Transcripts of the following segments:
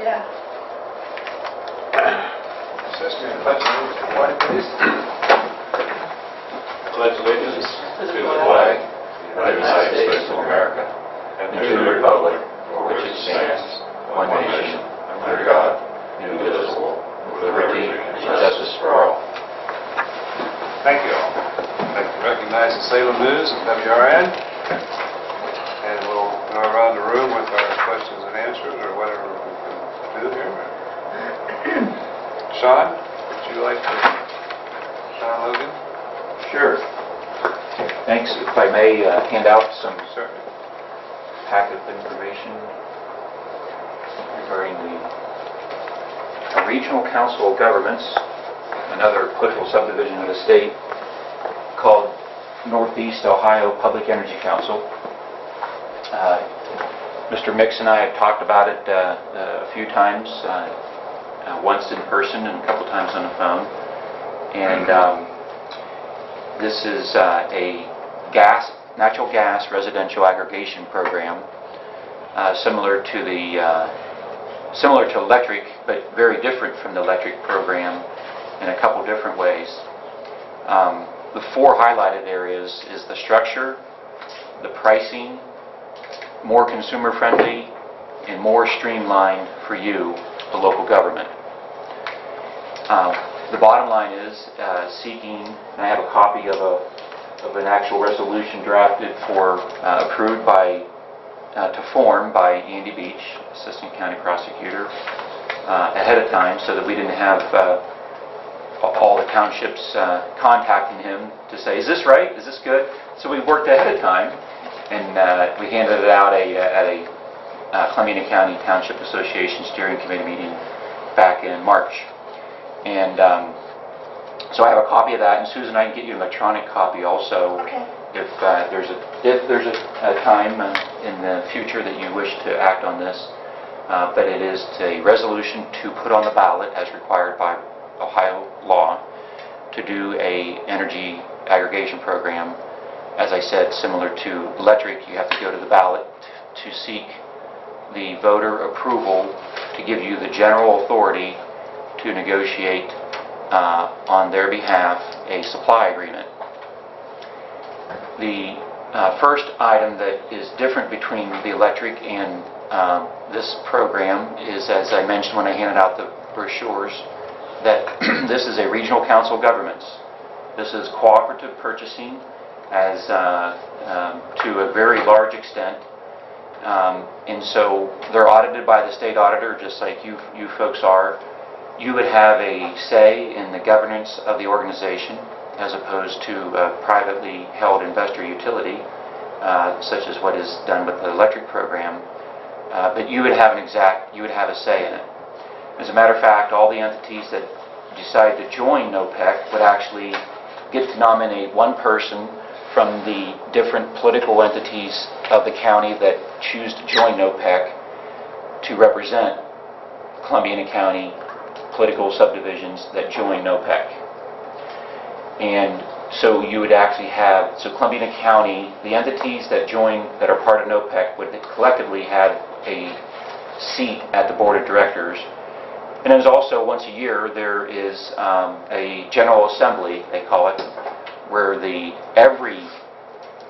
Yeah. Assist me in the pledge of allegiance to the flag, please. Pledge allegiance to the flag of the United States of America and to the republic for which it stands, one nation, under God, indivisible, with liberty and justice for all. Thank you all. I'd like to recognize the Salem News and WRN. And we'll go around the room with our questions and answers or whatever we can do here. Sean, would you like to? Sean Logan? Sure. Thanks. If I may hand out some Certainly. packet of information regarding the Regional Council of Governments, another political subdivision of the state called Northeast Ohio Public Energy Council. Mr. Mix and I have talked about it a few times, once in person and a couple times on the phone. And this is a natural gas residential aggregation program, similar to electric, but very different from the electric program in a couple different ways. The four highlighted areas is the structure, the pricing, more consumer friendly, and more streamlined for you, the local government. The bottom line is seeking, and I have a copy of an actual resolution drafted approved to form by Andy Beach, Assistant County Prosecutor, ahead of time, so that we didn't have all the townships contacting him to say, is this right? Is this good? So we worked ahead of time, and we handed it out at a Columbia County Township Association Steering Committee meeting back in March. And so I have a copy of that, and Susan, I can get you an electronic copy also. Okay. If there's a time in the future that you wish to act on this. But it is a resolution to put on the ballot as required by Ohio law to do a energy aggregation program. As I said, similar to electric, you have to go to the ballot to seek the voter approval to give you the general authority to negotiate on their behalf a supply agreement. The first item that is different between the electric and this program is, as I mentioned when I handed out the brochures, that this is a regional council of governments. This is cooperative purchasing as to a very large extent. And so they're audited by the state auditor, just like you folks are. You would have a say in the governance of the organization as opposed to a privately held investor utility, such as what is done with the electric program. But you would have a say in it. As a matter of fact, all the entities that decide to join NOPEC would actually get to nominate one person from the different political entities of the county that choose to join NOPEC to represent Columbia County political subdivisions that join NOPEC. And so you would actually have, so Columbia County, the entities that are part of NOPEC would collectively have a seat at the board of directors. And there's also, once a year, there is a general assembly, they call it, where every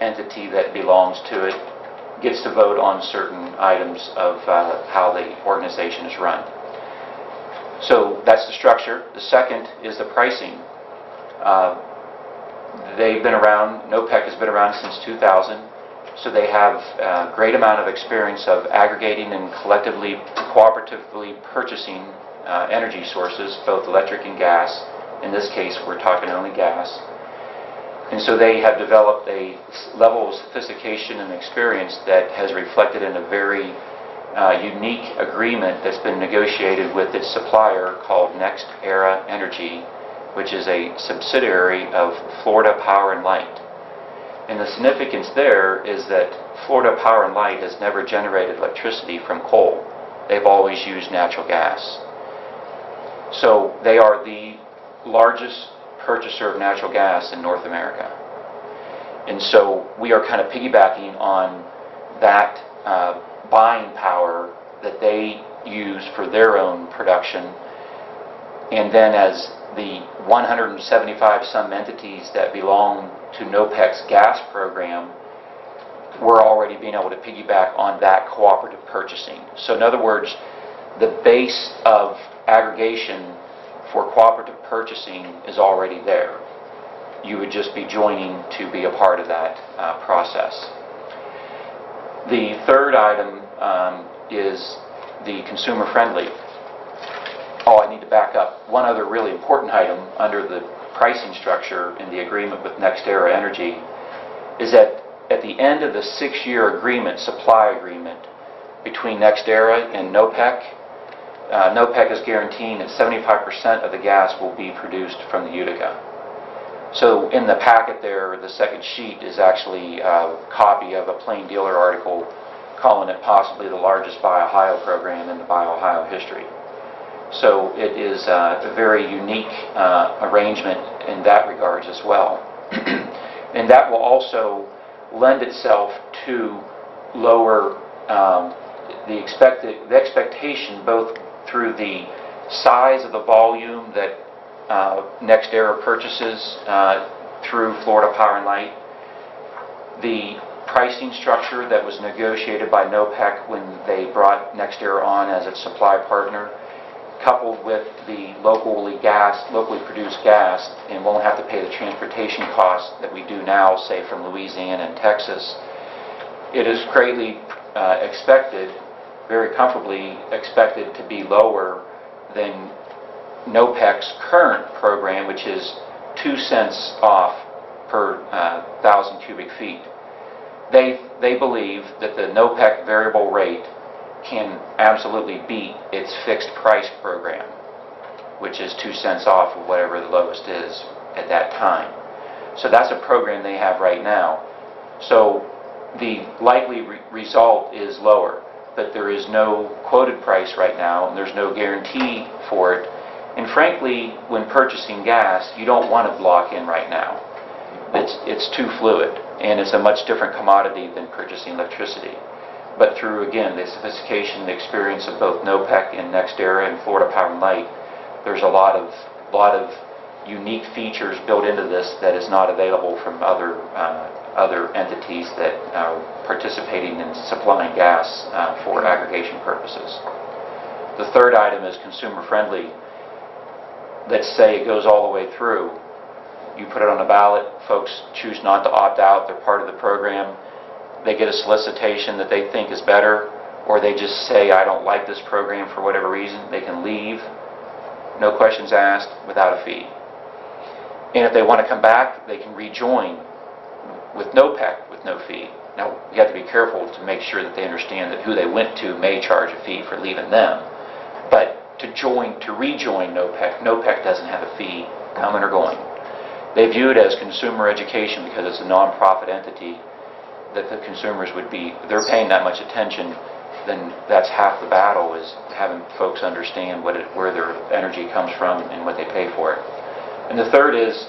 entity that belongs to it gets to vote on certain items of how the organization is run. So that's the structure. The second is the pricing. They've been around, NOPEC has been around since 2000, so they have a great amount of experience of aggregating and collectively, cooperatively purchasing energy sources, both electric and gas. In this case, we're talking only gas. And so they have developed a level of sophistication and experience that has reflected in a very unique agreement that's been negotiated with its supplier called Next Era Energy, which is a subsidiary of Florida Power and Light. And the significance there is that Florida Power and Light has never generated electricity from coal. They've always used natural gas. So they are the largest purchaser of natural gas in North America. And so we are kind of piggybacking on that buying power that they use for their own production. And then as the 175 some entities that belong to NOPEC's gas program, we're already being able to piggyback on that cooperative purchasing. So in other words, the base of aggregation for cooperative purchasing is already there. You would just be joining to be a part of that process. The third item is the consumer-friendly. Oh, I need to back up. One other really important item under the pricing structure in the agreement with NextEra Energy is that at the end of the 6-year agreement, supply agreement between NextEra and NOPEC, NOPEC is guaranteeing that 75% of the gas will be produced from the Utica. So in the packet there, the second sheet is actually a copy of a plain dealer article calling it possibly the largest Buy Ohio program in the Buy Ohio history. So it is a very unique arrangement in that regards as well. And that will also lend itself to lower the expectation, both through the size of the volume that NextEra purchases through Florida Power and Light, the pricing structure that was negotiated by NOPEC when they brought NextEra on as its supply partner, coupled with the locally produced gas, and won't have to pay the transportation costs that we do now, say from Louisiana and Texas. It is greatly expected, very comfortably expected to be lower than NOPEC's current program, which is 2 cents off per 1,000 cubic feet. They believe that the NOPEC variable rate can absolutely beat its fixed price program, which is 2 cents off of whatever the lowest is at that time. So that's a program they have right now. So the likely result is lower, but there is no quoted price right now, and there's no guarantee for it. And frankly, when purchasing gas, you don't want to lock in right now. It's too fluid, and it's a much different commodity than purchasing electricity. But through, again, the sophistication, the experience of both NOPEC and NextEra and Florida Power and Light, there's a lot of unique features built into this that is not available from other entities that are participating in supplying gas for aggregation purposes. The third item is consumer-friendly. Let's say it goes all the way through. You put it on the ballot, folks choose not to opt out, they're part of the program. They get a solicitation that they think is better, or they just say, I don't like this program for whatever reason. They can leave, no questions asked, without a fee. And if they want to come back, they can rejoin with NOPEC with no fee. Now, you have to be careful to make sure that they understand that who they went to may charge a fee for leaving them. But to rejoin NOPEC, NOPEC doesn't have a fee coming or going. They view it as consumer education because it's a non-profit entity, that the consumers would be, they're paying that much attention, then that's half the battle, is having folks understand where their energy comes from and what they pay for it. And the third is,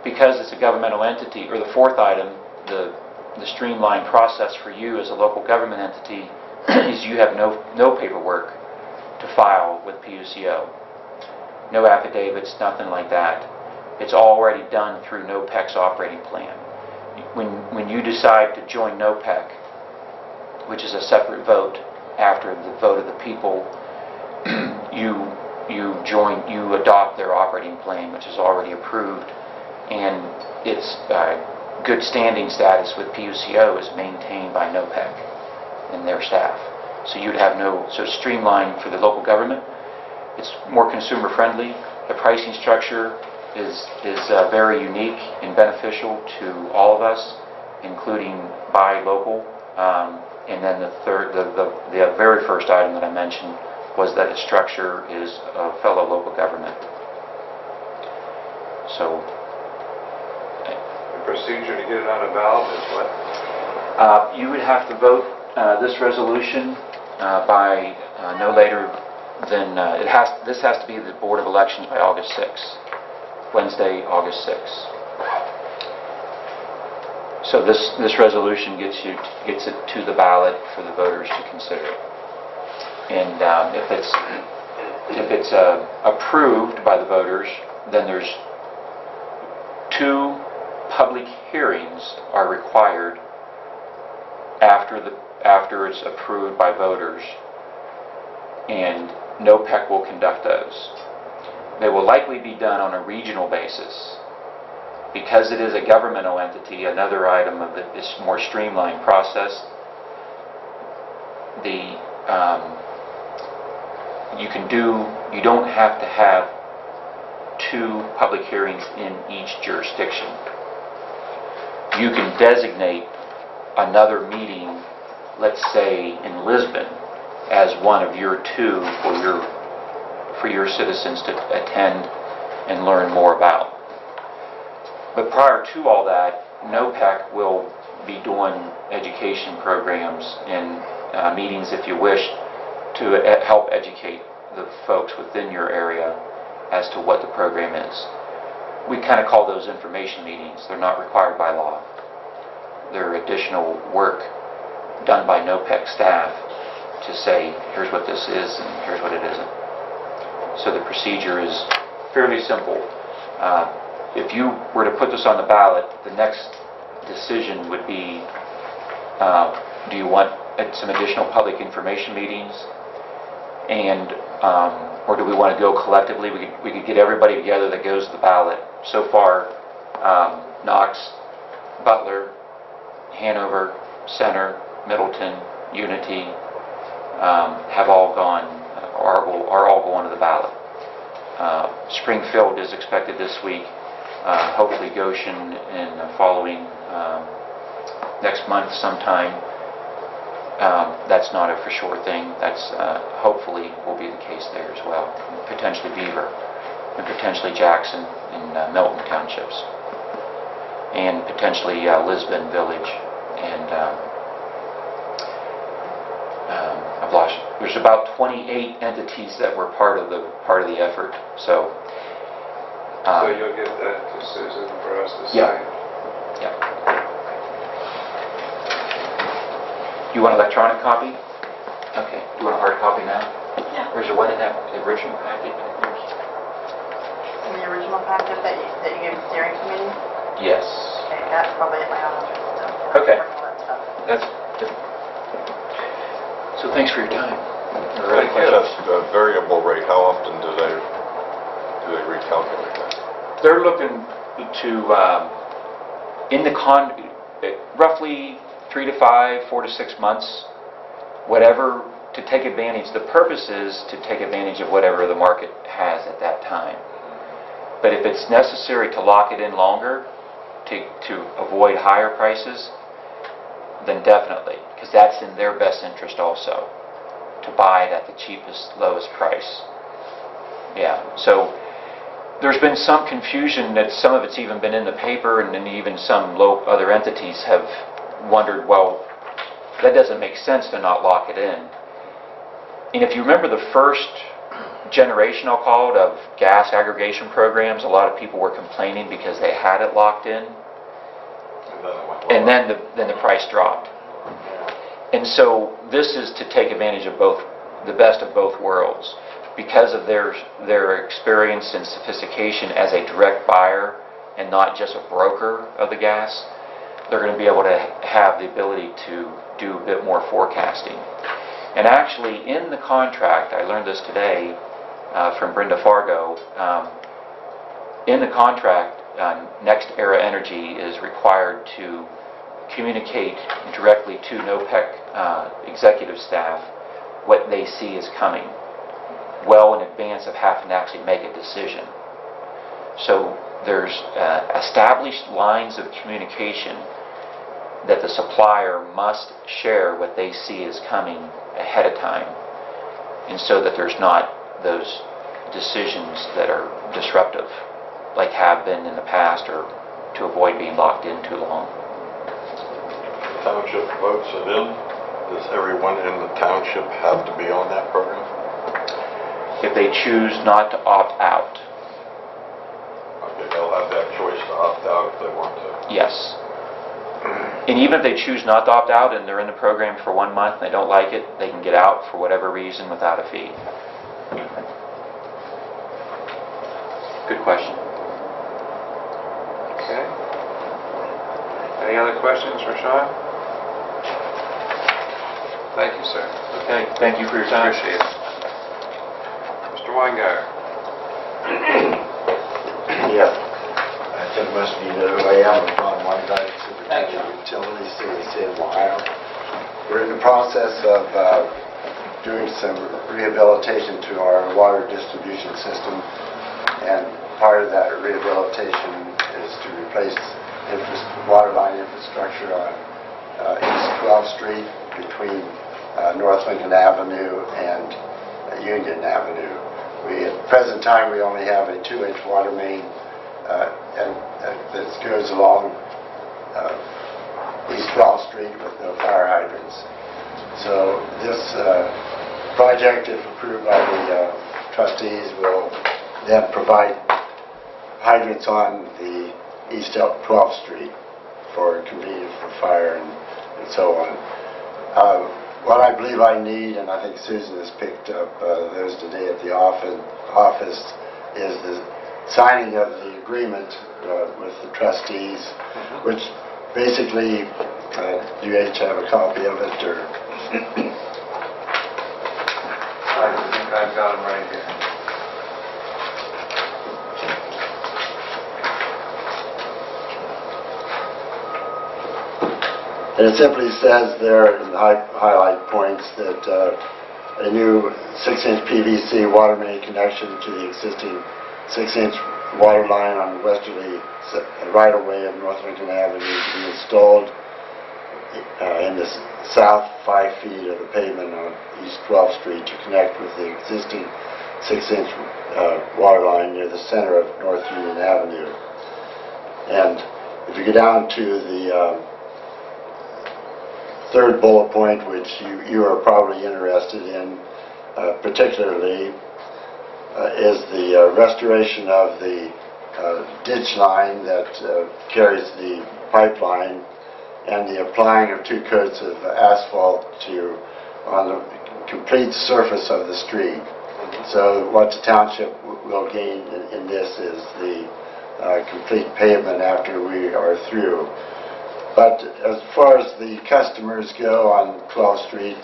because it's a governmental entity, or the fourth item, the streamlined process for you as a local government entity is you have no paperwork to file with PUCO. No affidavits, nothing like that. It's already done through NOPEC's operating plan. When you decide to join NOPEC, which is a separate vote after the vote of the people, you adopt their operating plan, which is already approved, and its good standing status with PUCO is maintained by NOPEC and their staff. So you'd have so streamlined for the local government. It's more consumer friendly. The pricing structure is very unique and beneficial to all of us, including buy local. And then the very first item that I mentioned was that its structure is a fellow local government. So the procedure to get it on a ballot is what? You would have to vote this resolution by no later than this has to be the Board of Elections by August 6th. Wednesday, August 6th. So this resolution gets it to the ballot for the voters to consider. And if it's approved by the voters, then there's 2 public hearings are required after it's approved by voters, and NOPEC will conduct those. They will likely be done on a regional basis. Because it is a governmental entity, another item of this more streamlined process, you don't have to have 2 public hearings in each jurisdiction. You can designate another meeting, let's say in Lisbon, as one of your 2 for your citizens to attend and learn more about. But prior to all that, NOPEC will be doing education programs and meetings, if you wish, to help educate the folks within your area as to what the program is. We kind of call those information meetings. They're not required by law. They're additional work done by NOPEC staff to say, here's what this is and here's what it isn't. So the procedure is fairly simple. If you were to put this on the ballot, the next decision would be, do you want some additional public information meetings, and or do we want to go collectively? We could get everybody together that goes to the ballot. So far, Knox, Butler, Hanover, Center, Middleton, Unity have all gone, are all going to the ballot. Springfield is expected this week. Hopefully Goshen in the following next month sometime. That's not a for sure thing. That's hopefully will be the case there as well. Potentially Beaver, and potentially Jackson and Milton townships, and potentially Lisbon Village, and I've lost. There's about 28 entities that were part of the effort. So. So you'll get that to Susan for us to Yeah. sign? Yeah. You want an electronic copy? Okay. You want a hard copy now? Yeah. Or is there one in that original packet? In the original packet that you gave the steering committee? Yes. Okay, that's probably at my office still. Okay. All that stuff. That's good. So thanks for your time. They get a variable rate. How often do they recalculate that? They're looking to, roughly 3 to 5, 4 to 6 months, whatever, to take advantage. The purpose is to take advantage of whatever the market has at that time. But if it's necessary to lock it in longer to avoid higher prices, then definitely, because that's in their best interest also, to buy it at the cheapest, lowest price. Yeah, so there's been some confusion that some of it's even been in the paper, and then even some other entities have wondered, well, that doesn't make sense to not lock it in. And if you remember the first generation, I'll call it, of gas aggregation programs, a lot of people were complaining because they had it locked in, and then the price dropped. And so this is to take advantage of the best of both worlds. Because of their experience and sophistication as a direct buyer and not just a broker of the gas, they're going to be able to have the ability to do a bit more forecasting. And actually, in the contract, I learned this today from Brenda Fargo, in the contract, Next Era Energy is required to communicate directly to NOPEC executive staff what they see is coming, well in advance of having to actually make a decision. So there's established lines of communication that the supplier must share what they see is coming ahead of time, and so that there's not those decisions that are disruptive, like have been in the past, or to avoid being locked in too long. Township votes it in. Does everyone in the township have to be on that program? If they choose not to opt out, Okay, they'll have that choice to opt out if they want to. yes. And even if they choose not to opt out and they're in the program for 1 month and they don't like it, they can get out for whatever reason without a fee. Good question. Okay. Any other questions for Sean? Thank you, sir. Okay, thank you for your time. Appreciate it. Mr. Weingart. Yeah, I think most of you know who I am. I'm John Weinreich, Superintendent of Utilities, City of Salem, Ohio. We're in the process of doing some rehabilitation to our water distribution system, and part of that rehabilitation is to replace water line infrastructure on East 12th Street between North Lincoln Avenue and Union Avenue. At the present time, we only have a 2-inch water main and that goes along East 12th Street with no fire hydrants. So this project, if approved by the trustees, will then provide hydrants on the East 12th Street for convenience for fire and so on. What I believe I need, and I think Susan has picked up those today at the office, is the signing of the agreement with the trustees, which basically, do you each have a copy of it? Or I think I've got them right here. And it simply says there in the highlight points that a new 6-inch PVC water main connection to the existing 6-inch water line on the westerly right-of-way of North Lincoln Avenue to be installed in the south 5 feet of the pavement on East 12th Street to connect with the existing 6-inch water line near the center of North Union Avenue. And if you go down to the third bullet point, which you are probably interested in particularly, is the restoration of the ditch line that carries the pipeline and the applying of 2 coats of asphalt on the complete surface of the street. So what the township will gain in this is the complete pavement after we are through. But as far as the customers go on 12th Street,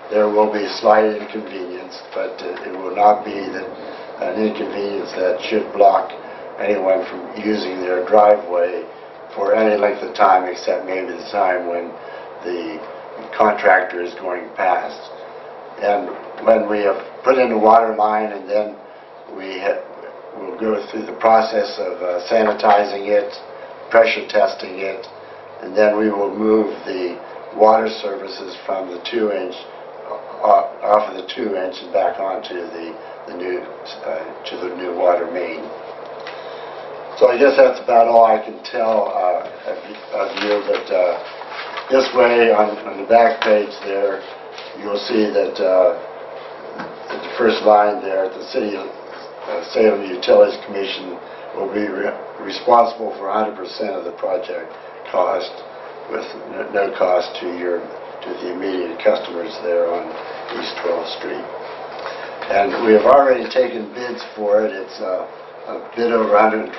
there will be a slight inconvenience, but it will not be an inconvenience that should block anyone from using their driveway for any length of time except maybe the time when the contractor is going past. And when we have put in the water line, and then we'll go through the process of sanitizing it, pressure testing it, and then we will move the water services from the 2-inch off of the 2-inch and back onto the new water main. So I guess that's about all I can tell of you. But this way, on the back page there, you'll see that at the first line there, the City of Salem Utilities Commission will be responsible for 100% of the project cost, with no cost to the immediate customers there on East 12th Street. And we have already taken bids for it. It's a bid over $120,000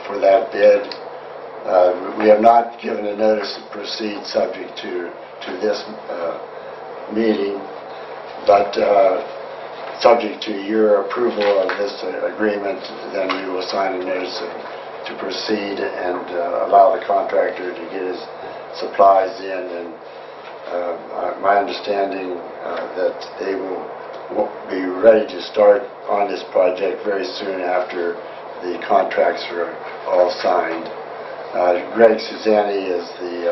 for that bid. We have not given a notice to proceed subject to this meeting, but subject to your approval of this agreement, then we will sign a notice to proceed and allow the contractor to get his supplies in. And my understanding that they will be ready to start on this project very soon after the contracts are all signed. Greg Suzanne is the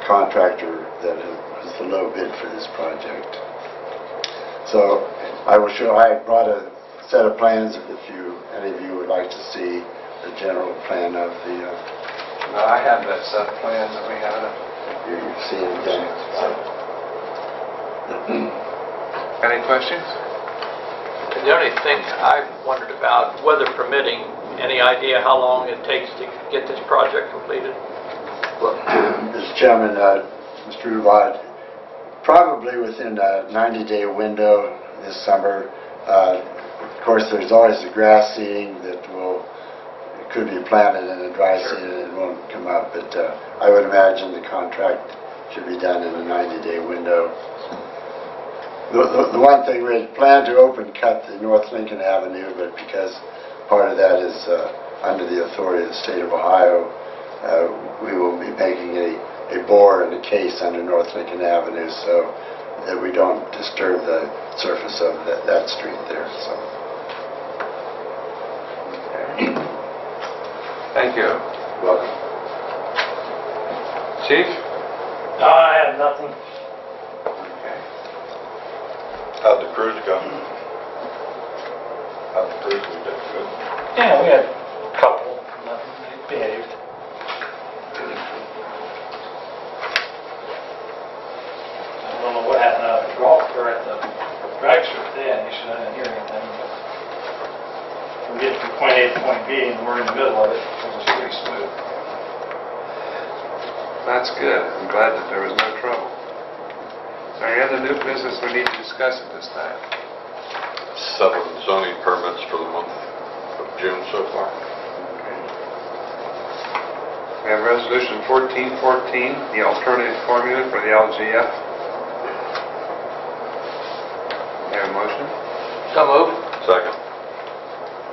contractor that was the low bid for this project. So I brought a set of plans if any of you would like to see the general plan of the... No, I have that set of plans that we have. You've seen it again. Any questions? The only thing I wondered about, weather permitting, any idea how long it takes to get this project completed? Mr. Chairman, Mr. Rublad, probably within a 90-day window this summer. Of course, there's always the grass seeding that could be planted in a dry season and it won't come up, but I would imagine the contract should be done in a 90-day window. The one thing, we had planned to open cut the North Lincoln Avenue, but because part of that is under the authority of the state of Ohio, we will be making a bore and a case under North Lincoln Avenue so that we don't disturb the surface of that street there. So. Thank you. Welcome. Chief? No, I have nothing. Okay. How'd the cruise go? How'd the cruise go? Good? Yeah, we had a couple. Nothing. They behaved. I don't know what happened out at the golf or at the drag strip today. I should not hear anything. But we get from point A to point B and we're in the middle of it. It was pretty smooth. That's good. I'm glad that there was no trouble. Is there any other new business we need to discuss at this time? 7 zoning permits for the month of June so far. We have Resolution 1414, the alternative formula for the LGF. We have a motion? So moved. Second.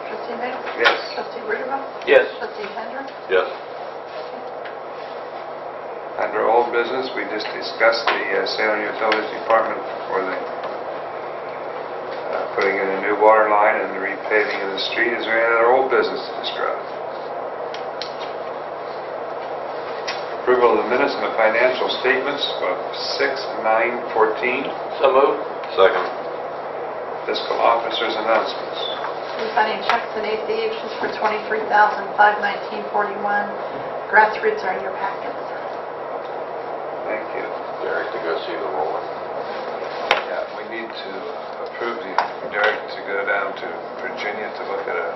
Trustee Nix? Yes. Trustee Rudow? Yes. Trustee Hendricks? Yes. Under old business, we just discussed the Salem Utilities Department for the putting in a new water line and the repaving of the street. Is there any other old business to discuss? Approval of the minutes and the financial statements of 6/9/14. So moved. Second. Fiscal officers' announcements. Refunding checks and ACHs for $23,519.41. Grassroots are in your packets. Thank you. Derek to go see the roller. Yeah, we need to approve Derek to go down to Virginia to look at a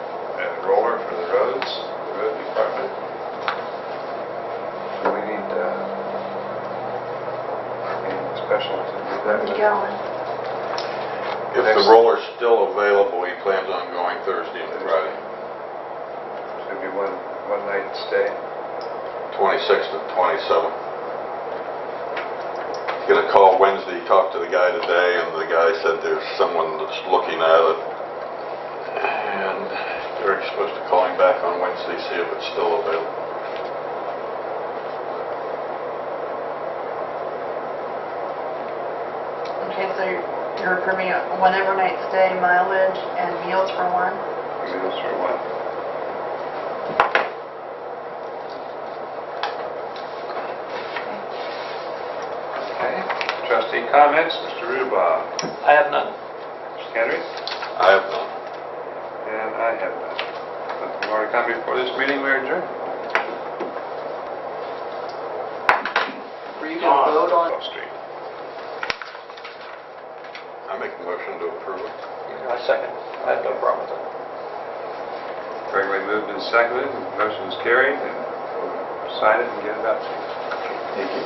roller for the roads, the road department. So we need special to do that. Where you going? If the roller's still available, he plans on going Thursday and Friday. Should be one night stay. 26th and 27th. Get a call Wednesday, talked to the guy today, and the guy said there's someone that's looking at it. And Derek's supposed to call him back on Wednesday, see if it's still available. Okay, so you're approving one overnight stay, mileage, and meals for one? Meals for one. Okay. Trustee comments, Mr. Rudow. I have none. Mr. Henry? I have none. And I have none. Nothing more to come before this meeting, we are adjourned. Were you going to vote on? Off Street. I make the motion to approve it. I second. I have no problem with it. Regularly moved and seconded, motion is carried, and we'll sign it and get it out to you. Thank you.